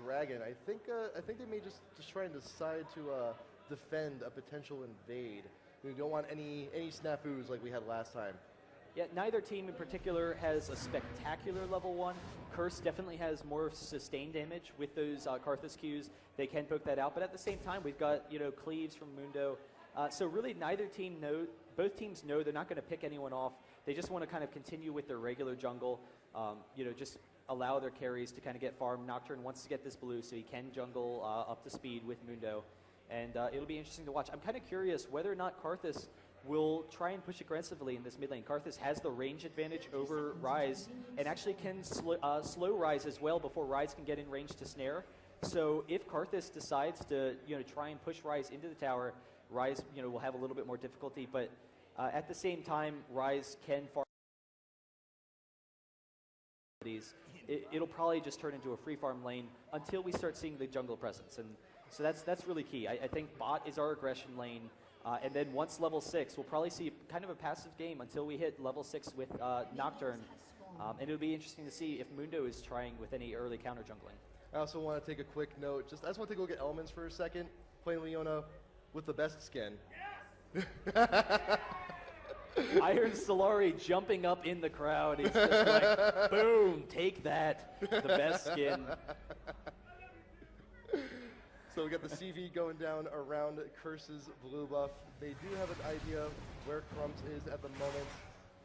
dragon. I think they may just try and decide to defend a potential invade. We don't want any snafus like we had last time. Yeah, neither team in particular has a spectacular level 1. Curse definitely has more sustained damage with those Karthus Qs. They can poke that out, but at the same time, we've got cleaves from Mundo. So really, both teams know they're not going to pick anyone off. They just want to kind of continue with their regular jungle. Just allow their carries to kind of get farm. Nocturne wants to get this blue so he can jungle up to speed with Mundo. And it'll be interesting to watch. I'm kind of curious whether or not Karthus will try and push aggressively in this mid lane. Karthus has the range advantage over Ryze and actually can slow Ryze as well before Ryze can get in range to snare. So if Karthus decides to try and push Ryze into the tower, Ryze will have a little bit more difficulty. But at the same time, Ryze can farm. It'll probably just turn into a free farm lane until we start seeing the jungle presence. And so that's really key. I think bot is our aggression lane. And then once level 6, we'll probably see kind of a passive game until we hit level 6 with Nocturne. And it'll be interesting to see if Mundo is trying with any early counter jungling. I also want to take a quick note. I just want to take a look at elements for a second. Playing Leona with the best skin. Iron Solari jumping up in the crowd. He's just like, boom, take that. The best skin. So we got the CV going down around Curse's blue buff. They do have an idea where Crumbs is at the moment.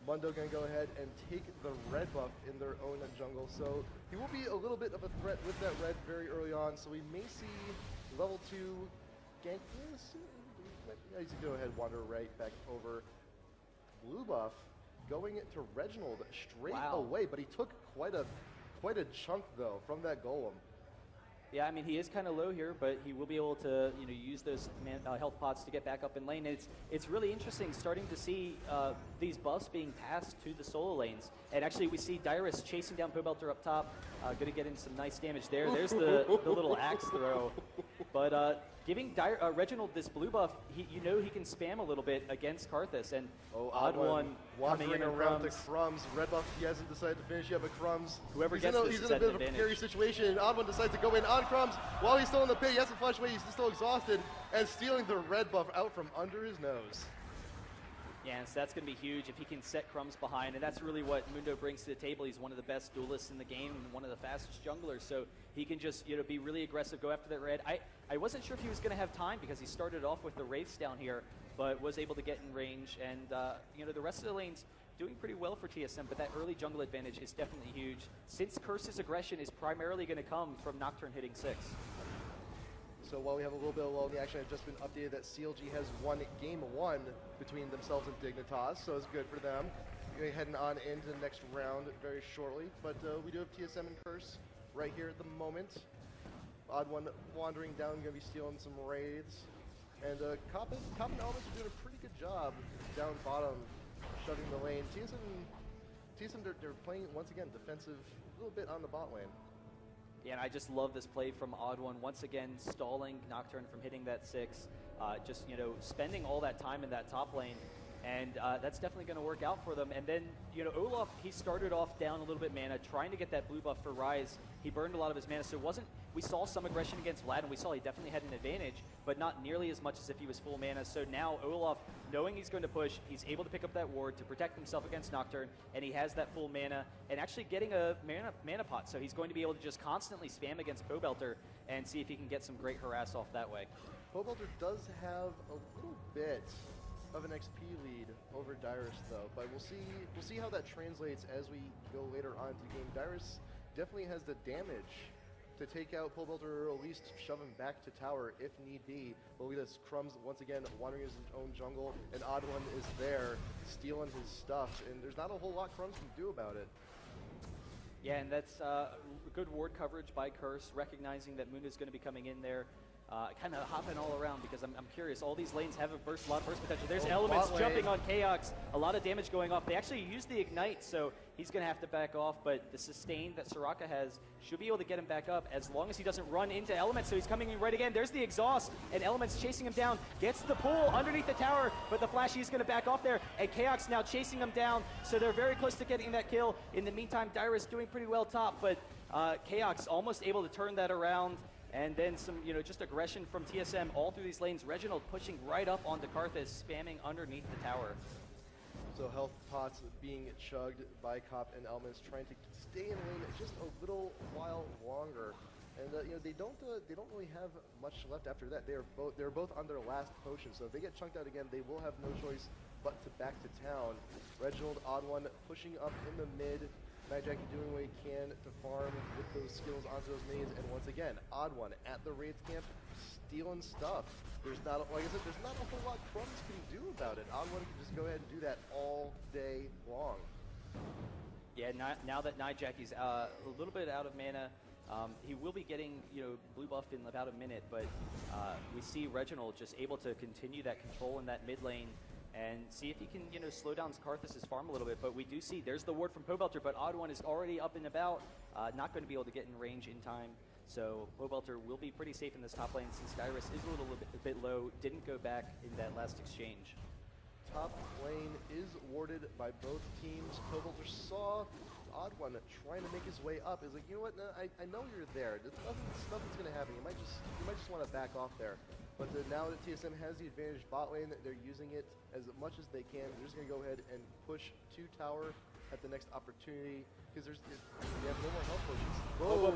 Mundo going to go ahead and take the red buff in their own jungle. So he will be a little bit of a threat with that red very early on. So we may see level 2 gank. He's going to go ahead and wander right back over. Blue buff going to Reginald straight away, but he took quite a chunk though from that golem. Yeah, I mean, he is kind of low here, but he will be able to, use those health pots to get back up in lane. It's really interesting starting to see these buffs being passed to the solo lanes. And actually, we see Dyrus chasing down Pobelter up top, going to get in some nice damage there. There's the little axe throw. But giving Reginald this blue buff, he can spam a little bit against Karthus. And Odd One coming in around to Crumbs. Red buff, he hasn't decided to finish yet, but Crumbs, whoever he's gets in a bit of a precarious situation. And Odd One decides to go in on Crumbs while he's still in the pit. He has to flash away. He's still exhausted and stealing the red buff out from under his nose. Yeah, so that's going to be huge if he can set Crumbs behind, and that's really what Mundo brings to the table. He's one of the best duelists in the game and one of the fastest junglers, so he can just be really aggressive, go after that red. I wasn't sure if he was going to have time because he started off with the Wraiths down here, but was able to get in range, and the rest of the lanes doing pretty well for TSM, but that early jungle advantage is definitely huge, since Curse's aggression is primarily going to come from Nocturne hitting 6. So while we have a little bit of lull in the action, I've just been updated that CLG has won game 1 between themselves and Dignitas, so it's good for them. We're heading on into the next round very shortly, but we do have TSM and Curse right here at the moment. Odd One wandering down, going to be stealing some raids. And Coppin Elements are doing a pretty good job down bottom, shoving the lane. TSM, they're playing, once again, defensive, a little bit on the bot lane. Yeah, and I just love this play from Odd One. Once again, stalling Nocturne from hitting that 6. Just, spending all that time in that top lane. And that's definitely going to work out for them. And then, Olaf, he started off down a little bit mana, trying to get that blue buff for Ryze. He burned a lot of his mana, so we saw some aggression against Vlad, and we saw he definitely had an advantage, but not nearly as much as if he was full mana. So now Olaf, knowing he's going to push, he's able to pick up that ward to protect himself against Nocturne, and he has that full mana, and actually getting a mana pot, so he's going to be able to just constantly spam against Pobelter and see if he can get some great harass off that way. Pobelter does have a little bit of an XP lead over Dyrus though, but we'll see how that translates as we go later on into the game. Dyrus definitely has the damage to take out Pobelter, or at least shove him back to tower if need be. But look at this, Crumbs once again wandering his own jungle, and Odd One is there stealing his stuff, and there's not a whole lot Crumbs can do about it. Yeah, and that's good ward coverage by Curse, recognizing that Mundo's going to be coming in there. Kind of hopping all around because I'm curious. All these lanes have a lot of burst potential. There's Elements jumping on Chaos. A lot of damage going off. They actually used the Ignite, so he's going to have to back off. But the sustain that Soraka has should be able to get him back up as long as he doesn't run into Elements. So he's coming in right again. There's the exhaust, and Elements chasing him down. Gets the pull underneath the tower, but the Flashy is going to back off there. And Chaos now chasing him down, so they're very close to getting that kill. In the meantime, Dyrus doing pretty well top, but Chaos almost able to turn that around, and then some, just aggression from TSM all through these lanes. Reginald pushing right up onto Karthus, spamming underneath the tower. So health pots being chugged by Cop and Elements, trying to stay in lane just a little while longer. And they don't really have much left after that. They're both on their last potion, so if they get chunked out again, they will have no choice but to back to town. Reginald, Odd One, pushing up in the mid. Nightjackie doing what he can to farm with those skills onto those minions, and once again, Odd One at the Raids camp, stealing stuff. There's not, like I said, there's not a whole lot Crumbs can do about it. Odd One can just go ahead and do that all day long. Yeah, now that Nightjackie's a little bit out of mana, he will be getting, blue buff in about a minute, but we see Reginald just able to continue that control in that mid lane and see if he can, slow down Karthus' farm a little bit. But we do see, there's the ward from Pobelter, but Odd One is already up and about, not going to be able to get in range in time. So Pobelter will be pretty safe in this top lane since Dyrus is a bit low, didn't go back in that last exchange. Top lane is warded by both teams. Pobelter saw Odd One trying to make his way up. Is like, you know what? No, I know you're there. Nothing's going to happen. You might just want to back off there. But now that TSM has the advantage bot lane, they're using it as much as they can. They're just going to go ahead and push to tower at the next opportunity because they have no more health potions.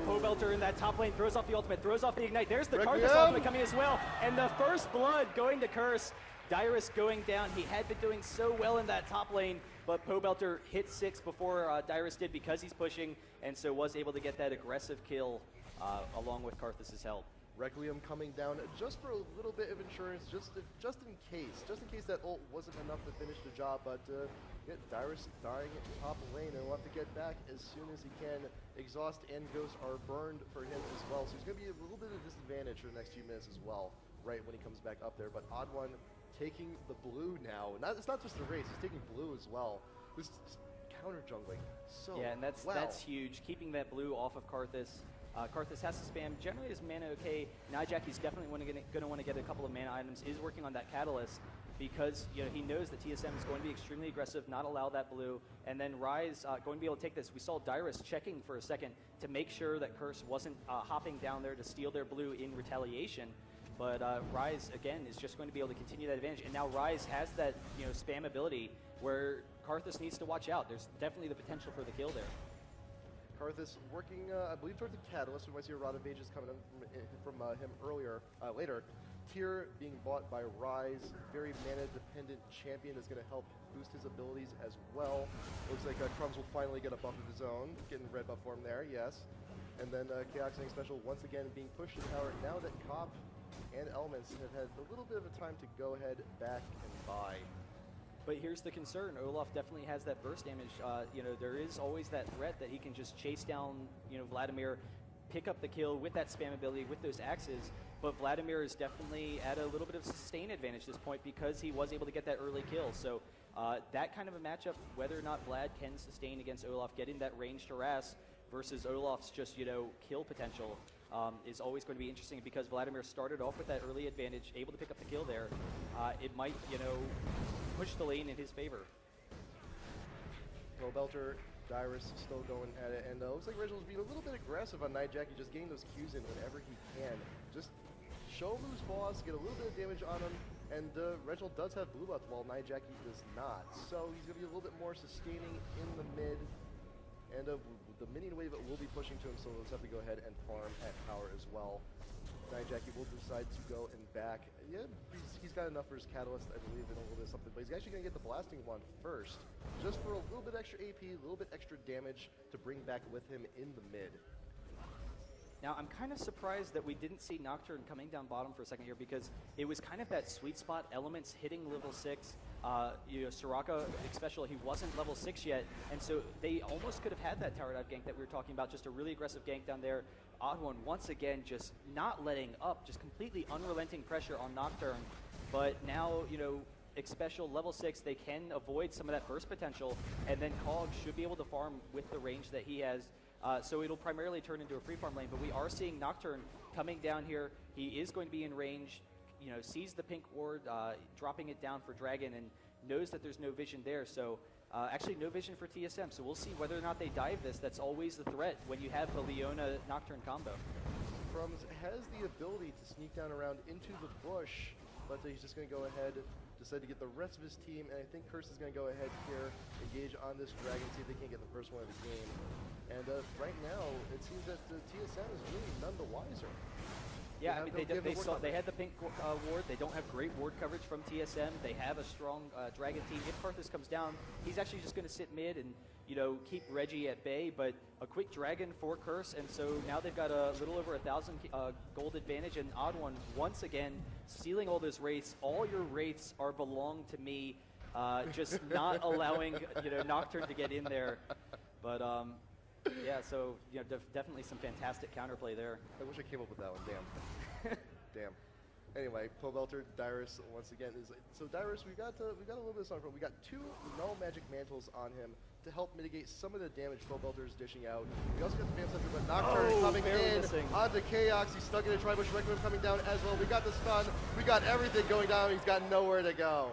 Pobelter in that top lane throws off the ultimate, throws off the ignite. There's the Requiem. Karthus ultimate coming as well, and the first blood going to Curse. Dyrus going down. He had been doing so well in that top lane, but Pobelter hit 6 before Dyrus did because he's pushing, and so was able to get that aggressive kill along with Karthus' help. Requiem coming down just for a little bit of insurance, just in case that ult wasn't enough to finish the job. But Dyrus dying top lane, and we'll have to get back as soon as he can. Exhaust and Ghost are burned for him as well, so he's going to be a little bit of a disadvantage for the next few minutes as well, right when he comes back up there. But Odd One taking the blue now. It's not just the race, he's taking blue as well. This counter jungling so yeah, and that's huge. Keeping that blue off of Karthus. Karthus has to spam. Generally, his mana okay. Nightjackie's definitely going to want to get a couple of mana items. Is working on that catalyst because he knows that TSM is going to be extremely aggressive, not allow that blue, and then Rise going to be able to take this. We saw Dyrus checking for a second to make sure that Curse wasn't hopping down there to steal their blue in retaliation. But Rise, again, is just going to be able to continue that advantage. And now Rise has that spam ability where Karthus needs to watch out. There's definitely the potential for the kill there. Karthus working, I believe, towards the catalyst. We might see a Rod of Ages coming in from him later. Tyr being bought by Rise, very mana-dependent champion is going to help boost his abilities as well. Looks like Crumbs will finally get a buff of his own, getting red buff for him there, yes. And then Chaos Saying Special once again being pushed to the tower. Now that Cop and Elements have had a little bit of a time to go ahead, back, and buy. But here's the concern. Olaf definitely has that burst damage. There is always that threat that he can just chase down, Vladimir, pick up the kill with that spam ability, with those axes. But Vladimir is definitely at a little bit of sustain advantage at this point because he was able to get that early kill. So that kind of a matchup, whether or not Vlad can sustain against Olaf, getting that ranged harass versus Olaf's just, kill potential is always going to be interesting because Vladimir started off with that early advantage, able to pick up the kill there. It might, push the lane in his favor. Pobelter, Dyrus still going at it, and looks like Reginald's being a little bit aggressive on Nightjackie, just getting those Qs in whenever he can. Just show him who's boss, get a little bit of damage on him, and Reginald does have blue buff while Nightjackie does not. So he's going to be a little bit more sustaining in the mid, and the minion wave will be pushing to him, so let's have to go ahead and farm at power as well. Nightjackie will decide to go and back. Yeah, he's got enough for his catalyst, I believe, and a little bit of something, but he's actually going to get the blasting one first, just for a little bit extra AP, a little bit extra damage to bring back with him in the mid. Now, I'm kind of surprised that we didn't see Nocturne coming down bottom for a second here because it was kind of that sweet spot, Elements hitting level 6. Soraka, especially, he wasn't level 6 yet, and so they almost could have had that tower dive gank that we were talking about, just a really aggressive gank down there. Odd One, once again, just not letting up, just completely unrelenting pressure on Nocturne. But now, Xpecial level 6, they can avoid some of that burst potential, and then Cog should be able to farm with the range that he has. So it'll primarily turn into a free farm lane, but we are seeing Nocturne coming down here. He is going to be in range, sees the pink ward, dropping it down for Dragon, and knows that there's no vision there. So Actually, no vision for TSM, so we'll see whether or not they dive this. That's always the threat when you have the Leona Nocturne combo. Crumbs has the ability to sneak down around into the bush, but he's just going to go ahead, decide to get the rest of his team, and I think Curse is going to go ahead here, engage on this dragon, see if they can get the first one of the game. And right now, it seems that TSM is really none the wiser. Yeah, I mean, they had the pink ward. They don't have great ward coverage from TSM. They have a strong dragon team. If Karthus comes down, he's actually just going to sit mid and, you know, keep Reggie at bay, but a quick dragon for Curse, and so now they've got a little over 1,000 gold advantage, and Odd One, once again, stealing all those wraiths. All your wraiths are belong to me, just not allowing, you know, Nocturne to get in there. But, yeah, so, you know, definitely some fantastic counterplay there. I wish I came up with that one, damn. Damn. Anyway, Pobelter, Dyrus, once again, is so Dyrus, we got a little bit of something. We got 2 null magic mantles on him to help mitigate some of the damage Pobelter is dishing out. We also got the Bam Center, but Nocturne coming in onto Chaos. He's stuck in a Tribush. Requiem coming down as well. We got the stun. We got everything going down. He's got nowhere to go.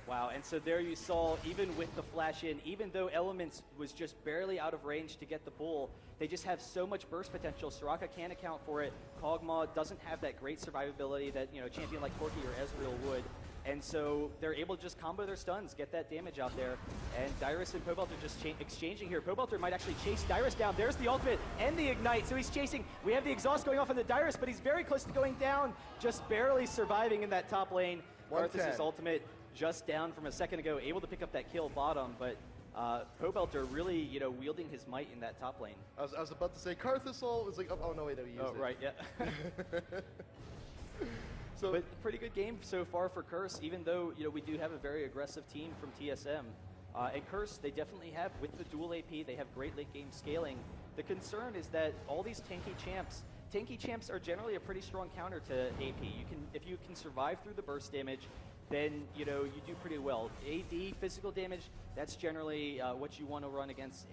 Wow, and so there you saw, even with the flash in, even though Elements was just barely out of range to get the pull, they just have so much burst potential. Soraka can't account for it. Kog'Maw doesn't have that great survivability that, you know, a champion like Corki or Ezreal would. And so they're able to just combo their stuns, get that damage out there. And Dyrus and Pobelter just exchanging here. Pobelter might actually chase Dyrus down. There's the ultimate and the ignite, so he's chasing. We have the exhaust going off on the Dyrus, but he's very close to going down, just barely surviving in that top lane. Karthus' ultimate just down from a second ago, able to pick up that kill bottom, but Pobelter really, you know, wielding his might in that top lane. I was about to say Karthus was like, oh no, wait, no, he used it. Right, yeah. So, but pretty good game so far for Curse, even though, you know, we do have a very aggressive team from TSM. And Curse, they definitely have, with the dual AP, they have great late game scaling. The concern is that all these tanky champs are generally a pretty strong counter to AP. If you can survive through the burst damage, then, you know, you do pretty well. AD, physical damage, that's generally what you want to run against,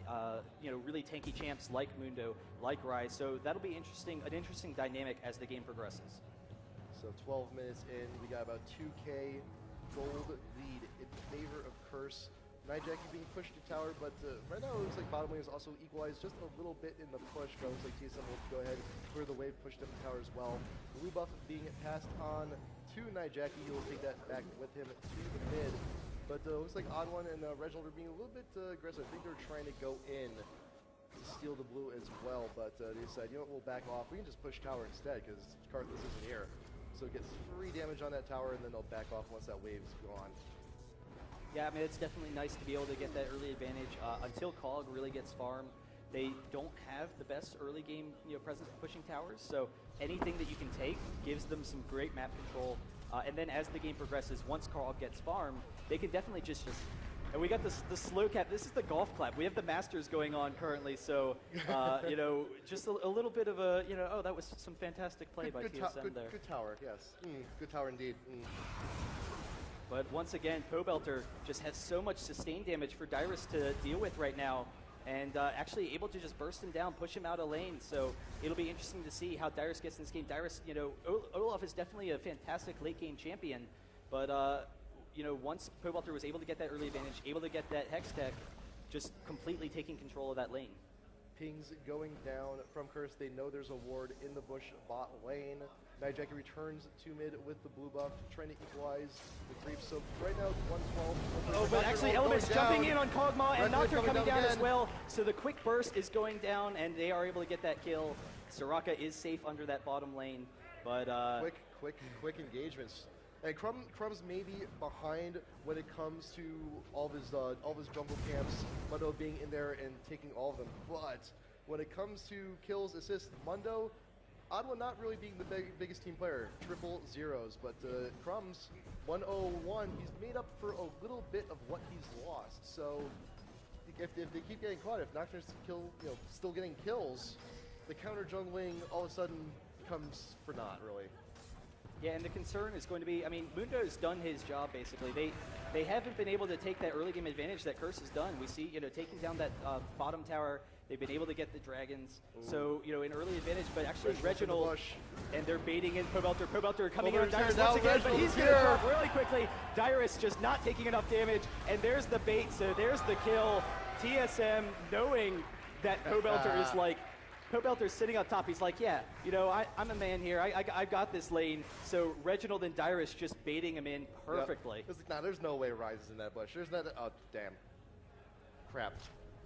you know, really tanky champs like Mundo, like Rise. So that'll be an interesting dynamic as the game progresses. So 12 minutes in, we got about 2K gold lead in favor of Curse. Nijaki being pushed to tower, but right now it looks like bottom lane is also equalized just a little bit in the push, but it looks like TSM will go ahead, clear the wave, push them to tower as well. Blue buff being passed on to Nijaki. He will take that back with him to the mid. But it looks like Odd One and Reginald are being a little bit aggressive. I think they're trying to go in to steal the blue as well, but they decide, you know what, we'll back off. We can just push tower instead because Karthus isn't here. So it gets free damage on that tower, and then they'll back off once that wave's gone. Yeah, I mean, it's definitely nice to be able to get that early advantage. Until Cog really gets farmed, they don't have the best early game, you know, presence pushing towers. So anything that you can take gives them some great map control. And then as the game progresses, once Cog gets farmed, they can definitely just and we got the slow cap. This is the golf clap. We have the Masters going on currently, so you know, just a little bit of a, you know, oh, that was some fantastic play by TSM there. Good tower, yes. Good tower indeed. But once again, Pobelter just has so much sustained damage for Dyrus to deal with right now, and actually able to just burst him down, push him out of lane. So it'll be interesting to see how Dyrus gets in this game. Dyrus, you know, Olaf is definitely a fantastic late game champion, but you know, once Pobelter was able to get that early advantage, able to get that Hex Tech, just completely taking control of that lane. Pings going down from Curse. They know there's a ward in the bush bot lane. Nijaki returns to mid with the blue buff, trying to equalize the creep. So right now, 112. Oh, but actually Elements jumping in on Kog'Maw, and Nocturne coming down as well. So the quick burst is going down, and they are able to get that kill. Soraka is safe under that bottom lane, but quick engagements. And Crumbs may be behind when it comes to all of his jungle camps, Mundo being in there and taking all of them. But when it comes to kills, assists, Mundo, Odd One not really being the biggest team player, triple zeros. But Crumbs, 101, he's made up for a little bit of what he's lost. So if they keep getting caught, if Nocturne's still getting kills, the counter jungling all of a sudden becomes for naught, really. Yeah, and the concern is going to be, I mean, Mundo's done his job, basically. They haven't been able to take that early game advantage that Curse has done. We see, taking down that bottom tower, they've been able to get the dragons. Ooh. So, an early advantage, but actually Reginald, and they're baiting in Pobelter. Pobelter coming in on Dyrus once again, but he's going to drop really quickly. Dyrus just not taking enough damage, and there's the bait, so there's the kill. TSM knowing that Pobelter is like, Pobelter's sitting up top. He's like, yeah, I'm a man here. I got this lane. So Reginald and Dyrus just baiting him in perfectly. Yep. Nah, there's no way Rise is in that bush. There's not. Oh, damn. Crap.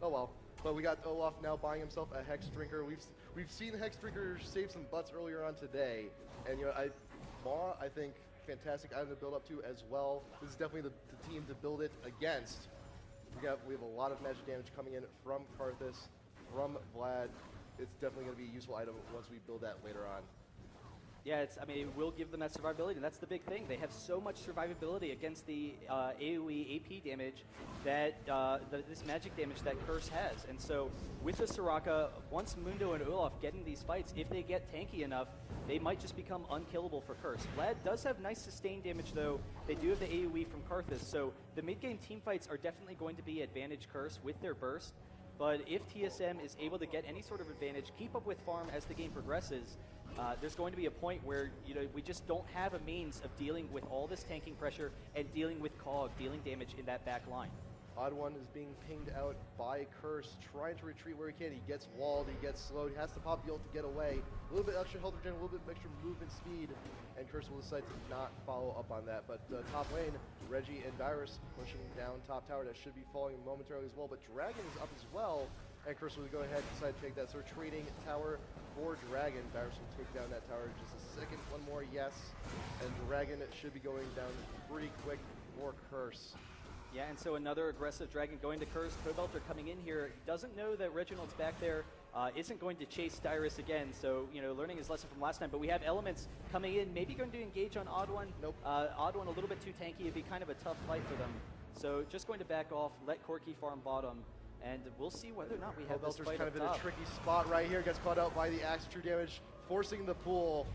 Oh well. But we got Olaf now buying himself a Hex Drinker. We've seen Hex Drinker save some butts earlier on today, and Maw, I think, fantastic item to build up to as well. This is definitely the team to build it against. We have a lot of magic damage coming in from Karthus, from Vlad. It's definitely going to be a useful item once we build that later on. Yeah, it will give them that survivability, and that's the big thing. They have so much survivability against the AoE AP damage that this magic damage that Curse has. And so with the Soraka, once Mundo and Olaf get in these fights, if they get tanky enough, they might just become unkillable for Curse. Vlad does have nice sustained damage, though. They do have the AoE from Karthus, so the mid-game team fights are definitely going to be advantage Curse with their burst. But if TSM is able to get any sort of advantage, keep up with farm as the game progresses, there's going to be a point where we just don't have a means of dealing with all this tanking pressure and dealing with COG, dealing damage in that back line. Odd One is being pinged out by Curse, trying to retreat where he can. He gets walled, he gets slowed, he has to pop the ult to get away. A little bit extra health regen, a little bit extra movement speed, and Curse will decide to not follow up on that. But top lane, Reggie and Dyrus pushing down top tower. That should be falling momentarily as well, but Dragon is up as well, and Curse will go ahead and decide to take that. So we're trading tower for Dragon. Dyrus will take down that tower in just a second. One more, yes, and Dragon should be going down pretty quick for Curse. Yeah, and so another aggressive Dragon going to Curse. Pobelter coming in here, doesn't know that Reginald's back there, isn't going to chase Dyrus again, so, learning his lesson from last time. But we have Elements coming in, maybe going to engage on Odd One. Nope. Odd One a little bit too tanky, it'd be kind of a tough fight for them. So just going to back off, let Corki farm bottom, and we'll see whether or not we have this fight kind up of top. in a tricky spot right here, gets caught out by the Axe True Damage, forcing the pool.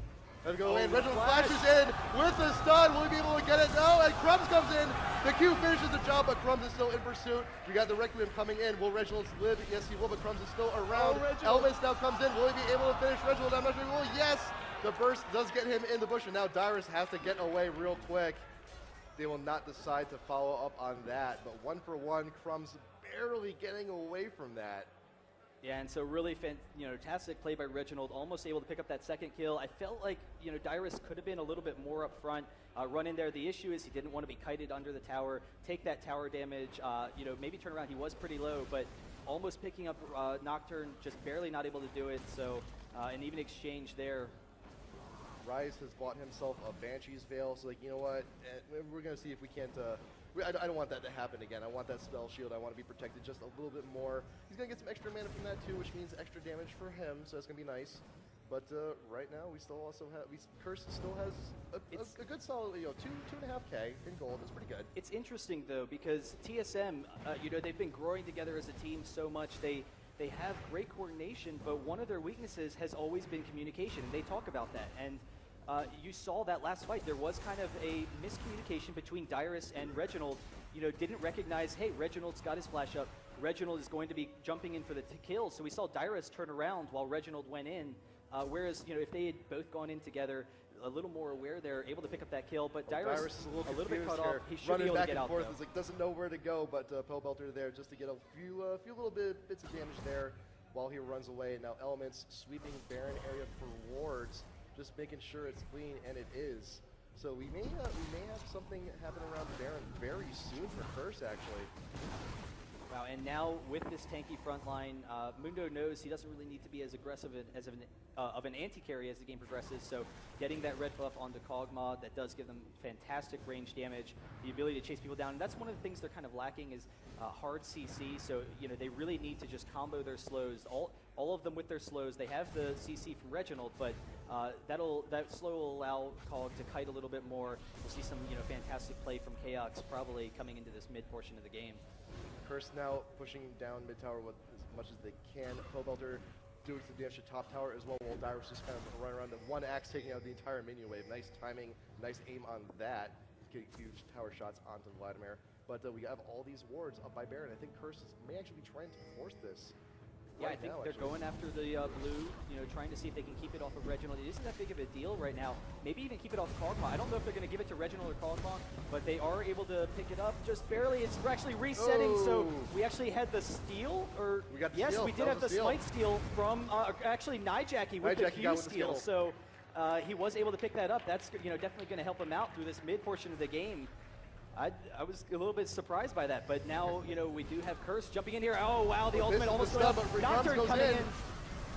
Let it go in. Reginald flashes in with the stun. Will he be able to get it? No, and Crumbs comes in. The Q finishes the job, but Crumbs is still in pursuit. We got the Requiem coming in. Will Reginald live? Yes, he will, but Crumbs is still around. Elements now comes in. Will he be able to finish Reginald? I'm not sure he will. Yes! The burst does get him in the bush, and now Dyrus has to get away real quick. They will not decide to follow up on that, but 1-for-1, Crumbs barely getting away from that. Yeah, and so really fantastic play by Reginald, almost able to pick up that second kill. I felt like, Dyrus could have been a little bit more up front, run in there. The issue is he didn't want to be kited under the tower, take that tower damage, maybe turn around. He was pretty low, but almost picking up Nocturne, just barely not able to do it. So, an even exchange there. Rise has bought himself a Banshee's Veil, so you know what, we're going to see if we can't, I don't want that to happen again. I want that spell shield, I want to be protected just a little bit more. He's going to get some extra mana from that too, which means extra damage for him, so that's going to be nice. But right now, we still also have, Curse still has a good solid, 2.5K in gold. That's pretty good. It's interesting though, because TSM, they've been growing together as a team so much. They have great coordination, but one of their weaknesses has always been communication, and they talk about that. And you saw that last fight. There was kind of a miscommunication between Dyrus and Reginald. Didn't recognize, hey, Reginald's got his flash up. Reginald is going to be jumping in for the kill. So we saw Dyrus turn around while Reginald went in. Whereas, if they had both gone in together, a little more aware, they're able to pick up that kill. But Dyrus is a little bit cut off. He should running be able back to get and out, forth. though. It's doesn't know where to go, but Pobelter there just to get a few little bits of damage there while he runs away. And now Elements sweeping Baron area for wards, just making sure it's clean, and it is. So we may have something happen around Baron very soon for Curse, actually. Wow, and now with this tanky front line, Mundo knows he doesn't really need to be as aggressive of an anti-carry as the game progresses, so getting that red buff onto Kog'Maw, that does give them fantastic range damage, the ability to chase people down, and that's one of the things they're kind of lacking is hard CC, so they really need to just combo their slows, all of them with their slows. They have the CC from Reginald, but that slow will allow Kog to kite a little bit more. We'll see some fantastic play from Chaos probably coming into this mid portion of the game. Curse now pushing down mid tower with as much as they can. Pobelter doing some damage to top tower as well, while Dyrus just kind of run around and one axe taking out the entire minion wave. Nice timing, nice aim on that. Get huge tower shots onto Vladimir. But we have all these wards up by Baron. I think Curse may actually be trying to force this. Yeah, I think they're going after the blue, trying to see if they can keep it off of Reginald. It isn't that big of a deal right now. Maybe even keep it off Kog'Maw. I don't know if they're going to give it to Reginald or Kog'Maw, but they are able to pick it up just barely. It's actually resetting, so we actually had the steal, or we got the yes, steal. we did have the smite steal from actually Nijaki with the Q steal. So he was able to pick that up. That's definitely going to help him out through this mid portion of the game. I was a little bit surprised by that, but now, we do have Curse jumping in here. Oh, wow, the ultimate almost went up. Nocturne coming in.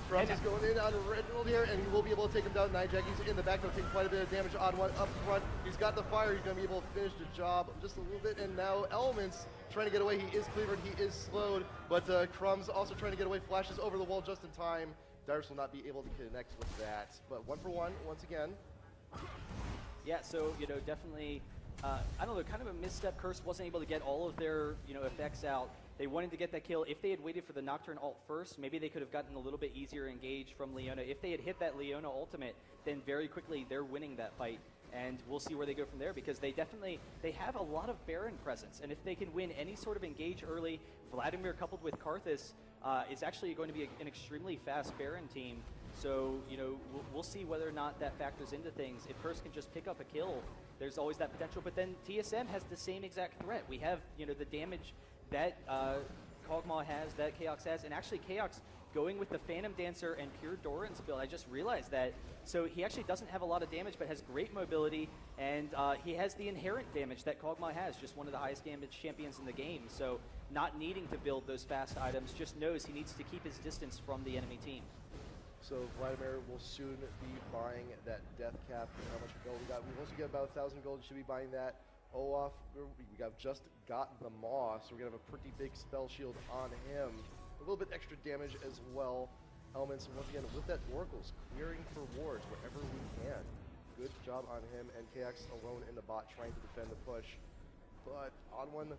Crumbs is going in on Reginald here, and he will be able to take him down. Nijaki's in the back, taking quite a bit of damage. Odd one up front. He's got the fire. He's going to be able to finish the job just a little bit, and now Elements trying to get away. He is cleavered. He is slowed, but Crumbs also trying to get away. Flashes over the wall just in time. Dyrus will not be able to connect with that, but 1 for 1 once again. Yeah, so, definitely... I don't know, kind of a misstep. Curse wasn't able to get all of their, effects out. They wanted to get that kill. If they had waited for the Nocturne ult first, maybe they could have gotten a little bit easier engaged from Leona. If they had hit that Leona ultimate, then very quickly they're winning that fight. And we'll see where they go from there, because they have a lot of Baron presence. And if they can win any sort of engage early, Vladimir coupled with Karthus is actually going to be an extremely fast Baron team. So, we'll see whether or not that factors into things. If Curse can just pick up a kill, there's always that potential. But then TSM has the same exact threat. We have, the damage that Kog'Maw has, that Kaox has, and actually Kaox going with the Phantom Dancer and pure Doran's build. I just realized that. So he actually doesn't have a lot of damage, but has great mobility, and he has the inherent damage that Kog'Maw has, just one of the highest damage champions in the game. So not needing to build those fast items, just knows he needs to keep his distance from the enemy team. So Vladimir will soon be buying that death cap. How much gold we got? We've also got about 1,000 gold. Should be buying that. Olaf, we have just got the Maw, so we're gonna have a pretty big spell shield on him. A little bit extra damage as well. Elements once again with that Oracles clearing for wards wherever we can. Good job on him, and KX alone in the bot trying to defend the push. But Odd One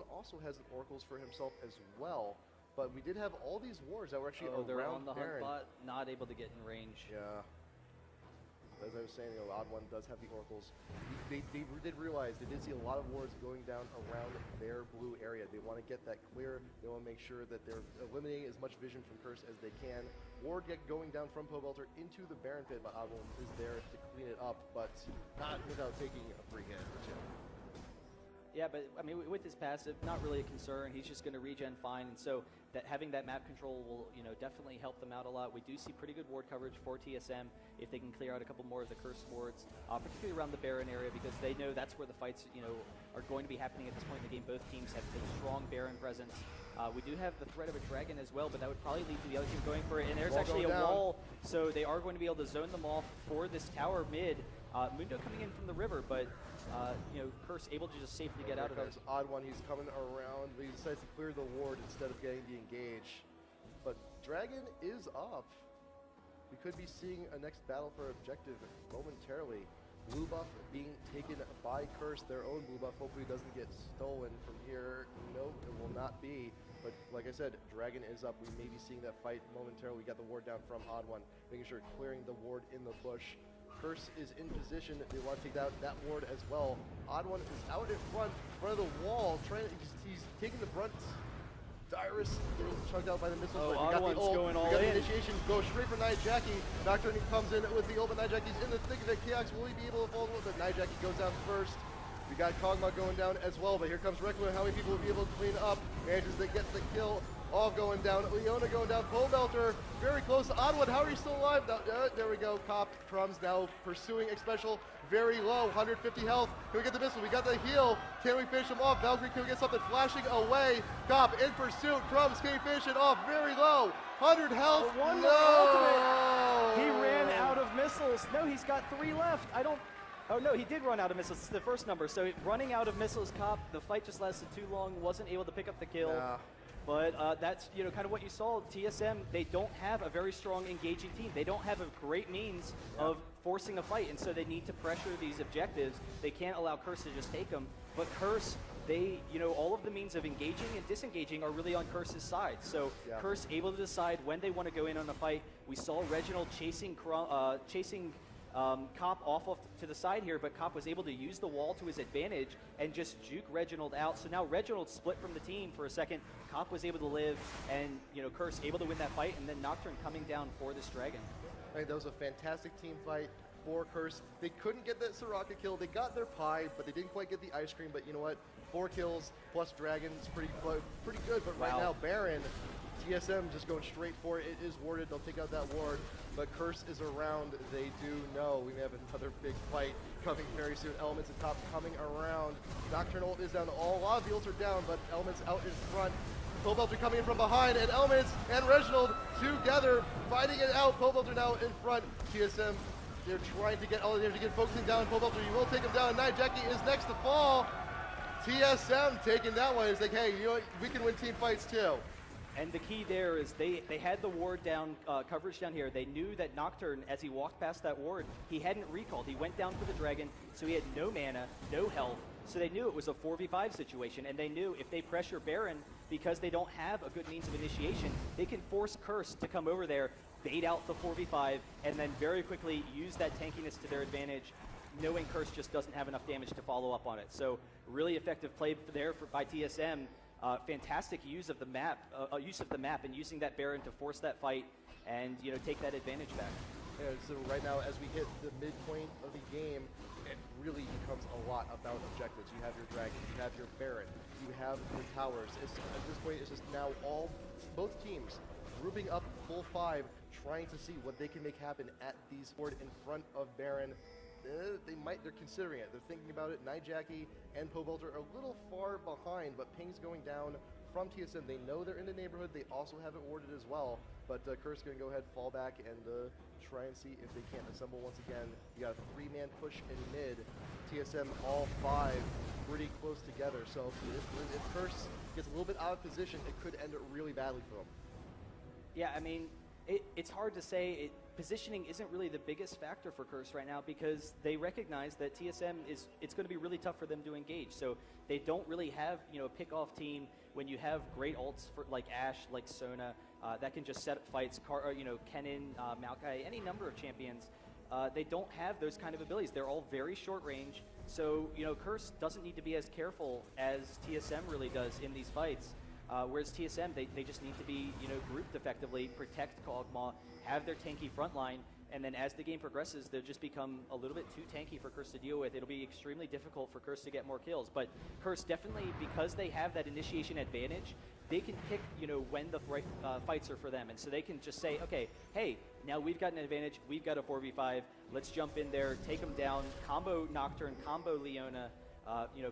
also has Oracles for himself as well. But we did have all these wards that were actually around they're on the Baron. hunt bot, not able to get in range. Yeah. As I was saying, Odd One does have the Oracles. They did realize, they did see a lot of wards going down around their blue area. They want to get that clear. They want to make sure that they're eliminating as much vision from Curse as they can. Ward get going down from Pobelter into the Baron pit, but Odd One is there to clean it up, but not without taking a free hit or two. Yeah, but I mean, with his passive, not really a concern. He's just going to regen fine, and so that having that map control will, definitely help them out a lot. We do see pretty good ward coverage for TSM if they can clear out a couple more of the Curse wards, particularly around the Baron area, because they know that's where the fights, are going to be happening at this point in the game. Both teams have a strong Baron presence. We do have the threat of a dragon as well, but that would probably lead to the other team going for it. And there's actually a wall, so they are going to be able to zone them off for this tower mid. Mundo coming in from the river, but Curse able to just safely get out of it. Odd One, he's coming around, but he decides to clear the ward instead of getting the engage. But Dragon is up. We could be seeing a next battle for objective momentarily. Blue buff being taken by Curse, their own blue buff. Hopefully it doesn't get stolen from here. No, it will not be. But like I said, Dragon is up. We may be seeing that fight momentarily. We got the ward down from Odd One, making sure clearing the ward in the bush. Curse is in position. They want to take out that ward as well. Odd One is out in front of the wall. He's taking the brunt. Dyrus getting chugged out by the missiles. Oh, But we got the ult. going all we got in. the initiation. Go straight for Nijaki. Nocturne comes in with the ult, but Nijaki's in the thick of it. Kaox will he be able to follow with it? Nijaki goes down first. We got Kog'Maw going down as well, but here comes Requiem. How many people will be able to clean up? Manages to get the kill. All going down. Leona going down. Pobelter very close to Odd One. How are you still alive? There we go. Copped. Crumbs now pursuing a special. Very low. 150 health. Can we get the missile? We got the heal. Can we finish him off? Valkyrie, can we get something flashing away? Cop in pursuit. Crumbs, can we finish it off? Very low. 100 health. One no! ultimate. He ran out of missiles. No, he's got 3 left. Oh no, he did run out of missiles. It's the first number. So running out of missiles, Cop. The fight just lasted too long. Wasn't able to pick up the kill. Yeah. But that's kind of what you saw. TSM, they don't have a very strong engaging team. They don't have a great means of forcing a fight, and so they need to pressure these objectives. They can't allow Curse to just take them. But Curse, they, all of the means of engaging and disengaging are really on Curse's side. So Yeah. Curse able to decide when they want to go in on a fight. We saw Reginald chasing Cop off to the side here, but Cop was able to use the wall to his advantage and just juke Reginald out. So now Reginald split from the team for a second. Cop was able to live, and Curse able to win that fight, and then Nocturne coming down for this Dragon. I think that was a fantastic team fight for Curse. They couldn't get that Soraka kill. They got their pie, but they didn't quite get the ice cream. But you know what? 4 kills plus Dragon is pretty good. But right Wow. now, Baron, TSM just going straight for it. It is warded. They'll take out that ward. But Curse is around. They do know we may have another big fight coming very soon. Elements and Top coming around. Nocturnal is down. A lot of the ults are down, but Elements out in front. Pobelter coming in from behind, and Elements and Reginald together fighting it out. Pobelter now in front. TSM, they're trying to get all the damage again, focusing down Pobelter. You will take him down. Night Jackie is next to fall. TSM taking that one. It's like, hey, you know what? We can win team fights too. And the key there is they had the ward down, coverage down here. They knew that Nocturne, as he walked past that ward, he hadn't recalled. He went down for the Dragon, so he had no mana, no health. So they knew it was a 4v5 situation, and they knew if they pressure Baron, because they don't have a good means of initiation, they can force Curse to come over there, bait out the 4v5, and then very quickly use that tankiness to their advantage, knowing Curse just doesn't have enough damage to follow up on it. So really effective play there by TSM. Fantastic use of the map, and using that Baron to force that fight and take that advantage back. Yeah, so right now, as we hit the midpoint of the game, it really becomes a lot about objectives. You have your Dragon, you have your Baron, you have your towers. At this point, it's just now both teams grouping up full 5, trying to see what they can make happen at these board in front of Baron. They're considering it. They're thinking about it. Night Jackie and Pobelter are a little far behind, but ping's going down from TSM. They know they're in the neighborhood. They also have it warded as well. But Curse going to go ahead, fall back, and try and see if they can't assemble once again. You got a 3-man push in mid. TSM all 5 pretty close together. So if Curse gets a little bit out of position, it could end it really badly for them. Yeah, I mean, it's hard to say. Positioning isn't really the biggest factor for Curse right now because they recognize that TSM it's going to be really tough for them to engage. So they don't really have a pick-off team when you have great ults for like Ashe, like Sona, that can just set up fights. Kennen, Maokai, any number of champions. They don't have those kind of abilities. They're all very short range. So Curse doesn't need to be as careful as TSM really does in these fights. Whereas TSM, they just need to be grouped effectively, protect Kog'Maw, have their tanky front line, and then as the game progresses, they'll just become a little bit too tanky for Curse to deal with. It'll be extremely difficult for Curse to get more kills, but Curse definitely, because they have that initiation advantage, they can pick when the right fights are for them, and so they can just say, okay, hey, now we've got an advantage, we've got a 4v5, let's jump in there, take them down, combo Nocturne, combo Leona,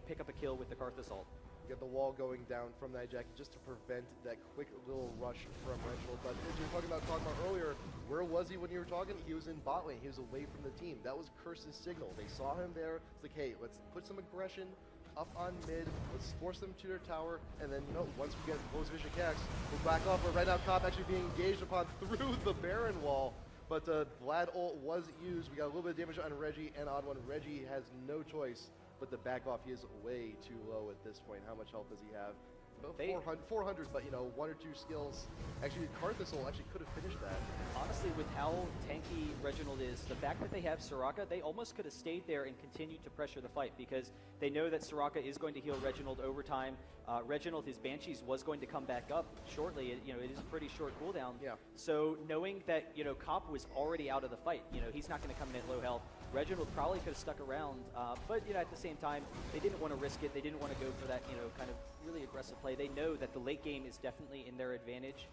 pick up a kill with the Karthus ult. Get the wall going down from Night Jackie just to prevent that quick little rush from Reginald. But as you were talking about Kog'Maw earlier, where was he when you were talking? He was in bot lane. He was away from the team. That was Curse's signal. They saw him there. It's like, hey, let's put some aggression up on mid. Let's force them to their tower. And then, once we get close vision cacks, we'll back off. But right now, Cop actually being engaged upon through the Baron wall. But Vlad ult was used. We got a little bit of damage on Reggie and Odd One. Reggie has no choice but to back off. He is way too low at this point. How much health does he have? About 400, but 1 or 2 skills. Actually, Karthus actually could have finished that. Honestly, with how tanky Reginald is, the fact that they have Soraka, they almost could have stayed there and continued to pressure the fight because they know that Soraka is going to heal Reginald over time. Reginald, his Banshees was going to come back up shortly. It is a pretty short cooldown. Yeah. So knowing that Cop was already out of the fight, he's not going to come in at low health. Reginald probably could have stuck around, but at the same time, they didn't want to risk it. They didn't want to go for that kind of really aggressive play. They know that the late game is definitely in their advantage,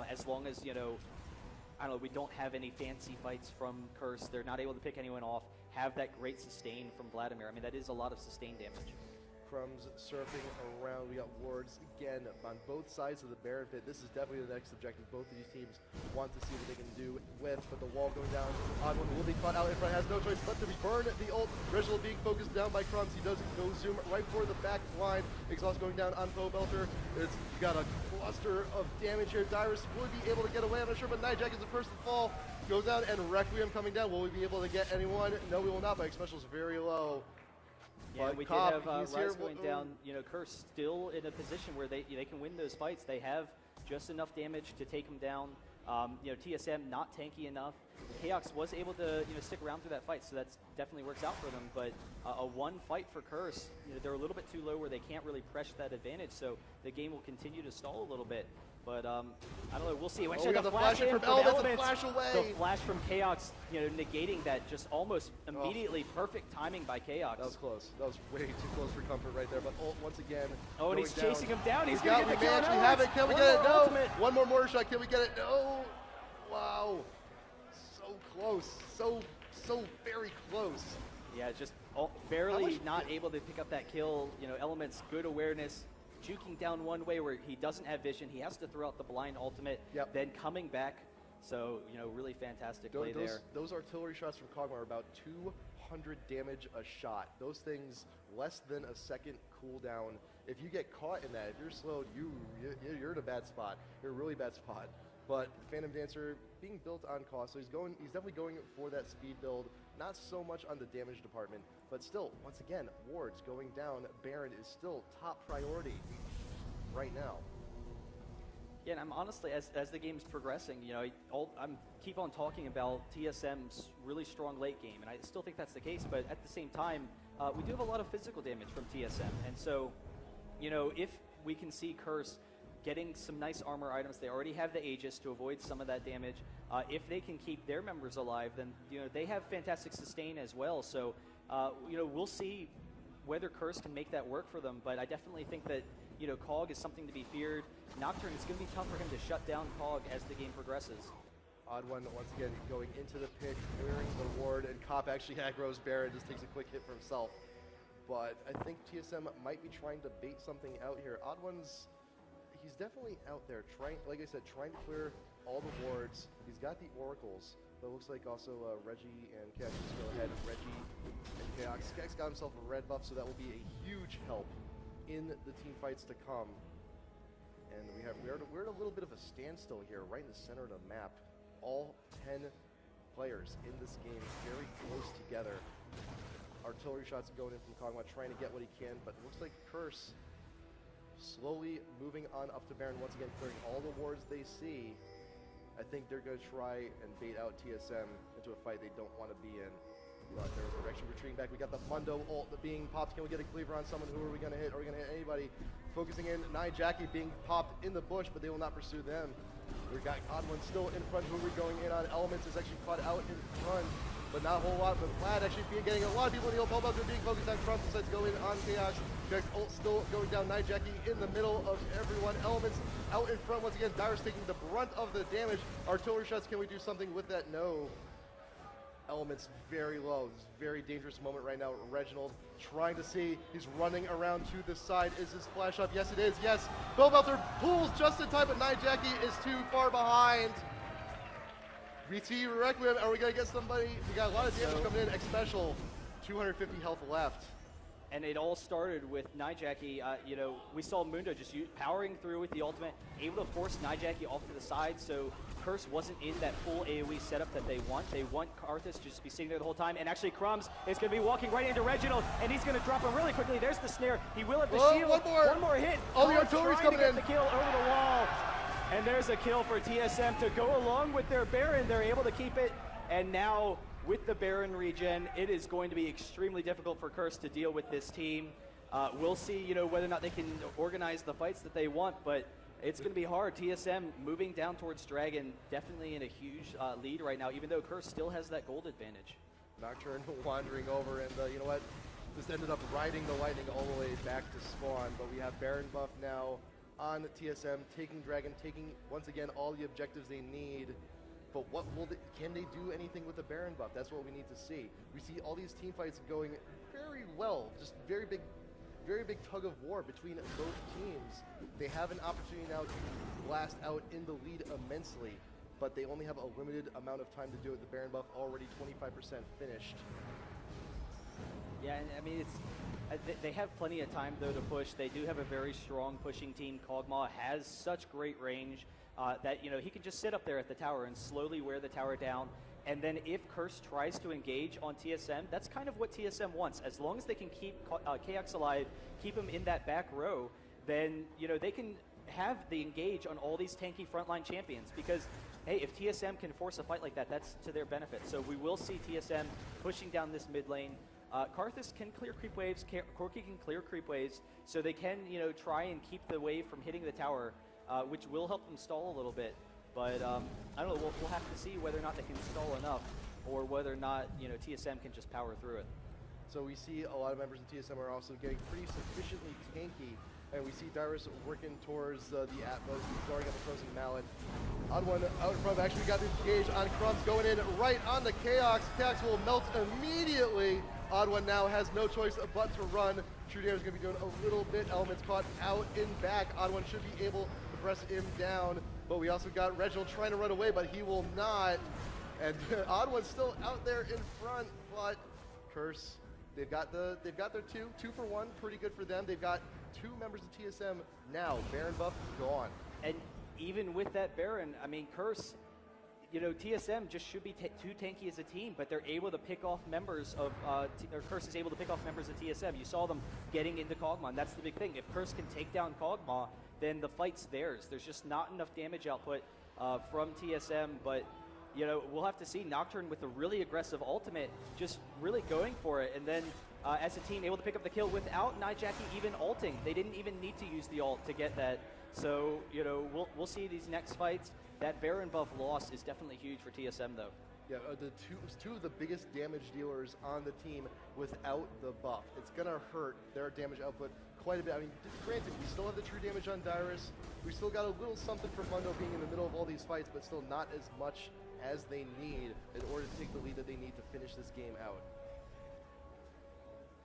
as long as I don't know, we don't have any fancy fights from Curse. They're not able to pick anyone off. Have that great sustain from Vladimir. I mean, that is a lot of sustain damage. Crumbs surfing around. We got wards again on both sides of the Baron pit. This is definitely the next objective both of these teams want to see what they can do with. But the wall going down. Odd One will be caught out in front. Has no choice but to burn the ult. Reginald being focused down by Crumbs. He does go zoom right for the back line. Exhaust going down on Pobelter. It's got a cluster of damage here. Dyrus will be able to get away. I'm not sure, but Night Jack is the first to fall. Goes down, and Requiem coming down. Will we be able to get anyone? No, we will not. But Special is very low. Yeah, But we did Cobb, have he's Rise here. going down. You know, Curse still in a position where they can win those fights. They have just enough damage to take them down. You know, TSM not tanky enough. Chaos was able to stick around through that fight, so that definitely works out for them. But a one fight for Curse, they're a little bit too low where they can't really press that advantage. So the game will continue to stall a little bit. But I don't know. We'll see. We got the flash in from Elements and flash away. The flash from Chaos, negating that just almost immediately perfect timing by Chaos. That was close. That was way too close for comfort right there. But once again, oh, and he's down. chasing him down. He's we going to get the kill. We actually have it. Can we get it? No. One more mortar shot. Can we get it? No. Wow. So close. So very close. Yeah, just barely not able to pick up that kill. Elements, good awareness. Juking down one way where he doesn't have vision. He has to throw out the blind ultimate, then coming back. So, really fantastic play there. Those artillery shots from Kog'Maw are about 200 damage a shot. Those things, less than a second cooldown. If you get caught in that, if you're slowed, you're in a bad spot. You're in a really bad spot. But Phantom Dancer being built on cost, so he's definitely going for that speed build. Not so much on the damage department, but still, once again, wards going down. Baron is still top priority right now. Yeah, and I'm honestly, as the game's progressing, I'm keep on talking about TSM's really strong late game, and I still think that's the case. But at the same time, we do have a lot of physical damage from TSM, and so, if we can see Curse getting some nice armor items, they already have the Aegis to avoid some of that damage. If they can keep their members alive, then they have fantastic sustain as well. So we'll see whether Curse can make that work for them. But I definitely think that Cog is something to be feared. Nocturne, it's going to be tough for him to shut down Cog as the game progresses. Odd One once again going into the pick, clearing the ward, and Cop actually aggroes Baron, just takes a quick hit for himself. But I think TSM might be trying to bait something out here. Odd One's he's definitely out there trying, like I said, trying to clear all the wards. He's got the oracles, but it looks like also Reggie and Kex just go ahead. Reggie and Kex. Kex got himself a red buff, so that will be a huge help in the team fights to come. And we're at a little bit of a standstill here, right in the center of the map. All 10 players in this game very close together. Artillery shots going in from Kog'Maw, trying to get what he can, but it looks like Curse slowly moving on up to Baron, once again clearing all the wards they see. I think they're going to try and bait out TSM into a fight they don't want to be in. They're actually retreating back. We got the Mundo ult being popped. Can we get a cleaver on someone? Who are we going to hit? Are we going to hit anybody? Focusing in, Jackie being popped in the bush, but they will not pursue them. We've got Godwin still in front. Who are we going in on? Elements is actually caught out in front, but not a whole lot. But Vlad actually getting a lot of people in the ult. Bobo's being focused on Crump, decides to go in on Chaos. Jack's ult still going down. Jackie in the middle of everyone. Elements out in front once again. Dyer's taking the brunt of the damage. Artillery shots, can we do something with that? No. Elements very low. This is a very dangerous moment right now. Reginald trying to see. He's running around to the side. Is this flash up? Yes, it is. Yes. Bill Belter pulls just in time, but Jackie is too far behind. We see Requiem. Are we going to get somebody? We got a lot of damage coming in. X Special, 250 health left. And it all started with Jackie. We saw Mundo just powering through with the ultimate, able to force Jackie off to the side, so Curse wasn't in that full AoE setup that they want. They want Karthus to just be sitting there the whole time, and actually Crumbs is going to be walking right into Reginald, and he's going to drop him really quickly. There's the snare. He will have the shield. One more hit. All the artillery's coming in. The kill over the wall. And there's a kill for TSM to go along with their Baron. They're able to keep it, and now with the Baron regen, it is going to be extremely difficult for Curse to deal with this team. We'll see, whether or not they can organize the fights that they want, but it's going to be hard. TSM moving down towards Dragon, definitely in a huge lead right now, even though Curse still has that gold advantage. Nocturne wandering over, and you know what? This ended up riding the lightning all the way back to spawn, but we have Baron buff now on TSM, taking Dragon, taking, once again, all the objectives they need. But can they do anything with the Baron buff? That's what we need to see. We see all these team fights going very well, just very big tug of war between both teams. They have an opportunity now to blast out in the lead immensely, but they only have a limited amount of time to do it. The Baron buff already 25% finished. Yeah, and I mean, they have plenty of time though to push. They do have a very strong pushing team. Kog'Maw has such great range that he can just sit up there at the tower and slowly wear the tower down. And then if Curse tries to engage on TSM, that's kind of what TSM wants. As long as they can keep KX alive, keep him in that back row, then they can have the engage on all these tanky frontline champions. Because, hey, if TSM can force a fight like that, that's to their benefit. So we will see TSM pushing down this mid lane. Karthus can clear creep waves, Corki can clear creep waves, so they can, try and keep the wave from hitting the tower, which will help them stall a little bit. But I don't know, we'll have to see whether or not they can stall enough, or whether or not, TSM can just power through it. So we see a lot of members of TSM are also getting pretty sufficiently tanky, and we see Dyrus working towards the Atmos, throwing at the Frozen Mallet. Odd1 out in front, actually got the engage on Crumbs, going in right on the Chaos. Chaos will melt immediately. Odd1 now has no choice but to run. True Dare is going to be doing a little bit. Elements caught out in back. Odd1 should be able to press him down, but we also got Reginald trying to run away, but he will not. And Odd1's still out there in front, but Curse, they've got their two for one, pretty good for them. They've got 2 members of TSM now. Baron buff gone. And even with that Baron, I mean, Curse, TSM just should be too tanky as a team, but they're able to pick off members of, or Curse is able to pick off members of TSM. You saw them getting into Kog'Maw, and that's the big thing. If Curse can take down Kog'Maw, then the fight's theirs. There's just not enough damage output from TSM, but we'll have to see. Nocturne with a really aggressive ultimate, just really going for it, and then as a team able to pick up the kill without Nijaki even ulting. They didn't even need to use the ult to get that. So we'll see these next fights. That Baron buff loss is definitely huge for TSM though. Yeah, the two of the biggest damage dealers on the team without the buff. It's gonna hurt their damage output quite a bit. I mean, granted, we still have the true damage on Dyrus. We still got a little something from Mundo being in the middle of all these fights, but still not as much as they need in order to take the lead that they need to finish this game out.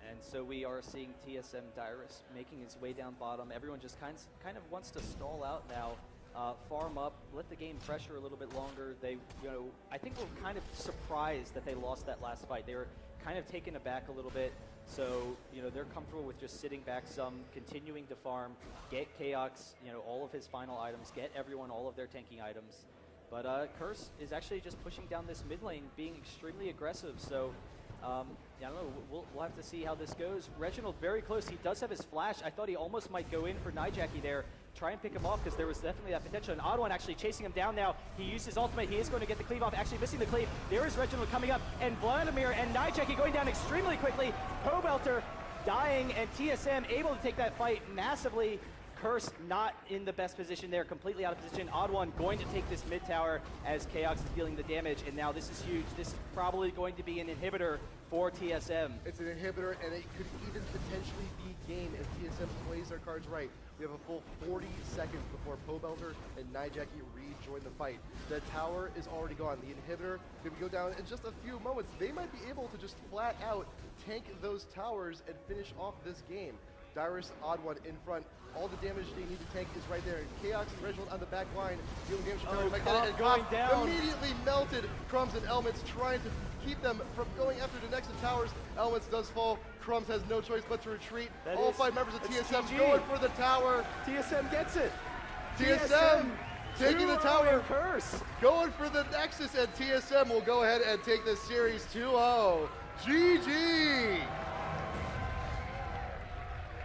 And so we are seeing TSM Dyrus making his way down bottom. Everyone just kind of wants to stall out now, farm up, let the game pressure a little bit longer. They, I think we're kind of surprised that they lost that last fight. They were kind of taken aback a little bit. So, they're comfortable with just sitting back some, continuing to farm, get Chaos, all of his final items, get everyone all of their tanking items. But Curse is actually just pushing down this mid lane, being extremely aggressive. So, I don't know, we'll have to see how this goes. Reginald very close. He does have his flash. I thought he almost might go in for Nijaki there, try and pick him off, because there was definitely that potential. And Odd1 actually chasing him down now. He used his ultimate. He is going to get the cleave off, actually missing the cleave. There is Reginald coming up, and Vladimir and Nijaki going down extremely quickly. Pobelter dying, and TSM able to take that fight massively. Curse not in the best position there, completely out of position. Odd1 going to take this mid tower as Chaos is dealing the damage, and now this is huge. This is probably going to be an inhibitor for TSM. It's an inhibitor, and it could even potentially be game if TSM plays their cards right. We have a full 40 seconds before Pobelter and Nijaki rejoin the fight. The tower is already gone. The inhibitor could go down in just a few moments. They might be able to just flat out tank those towers and finish off this game. Dyrus, Odd1 in front. All the damage they need to tank is right there. Chaos and Reginald on the back line, dealing damage and going down. Immediately melted. Crumbs and Elements trying to keep them from going after the next towers. Elements does fall. Crumbs has no choice but to retreat. All 5 members of TSM GG. going for the tower. TSM gets it. TSM taking the tower. Curse. Going for the Nexus, and TSM will go ahead and take the series 2-0. GG.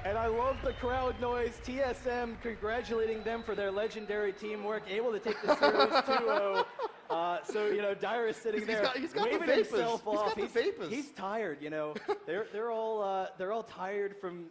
And I love the crowd noise. TSM congratulating them for their legendary teamwork, able to take the series 2-0. So, Dyrus sitting there he's got waving the himself off. He's tired, They're all tired from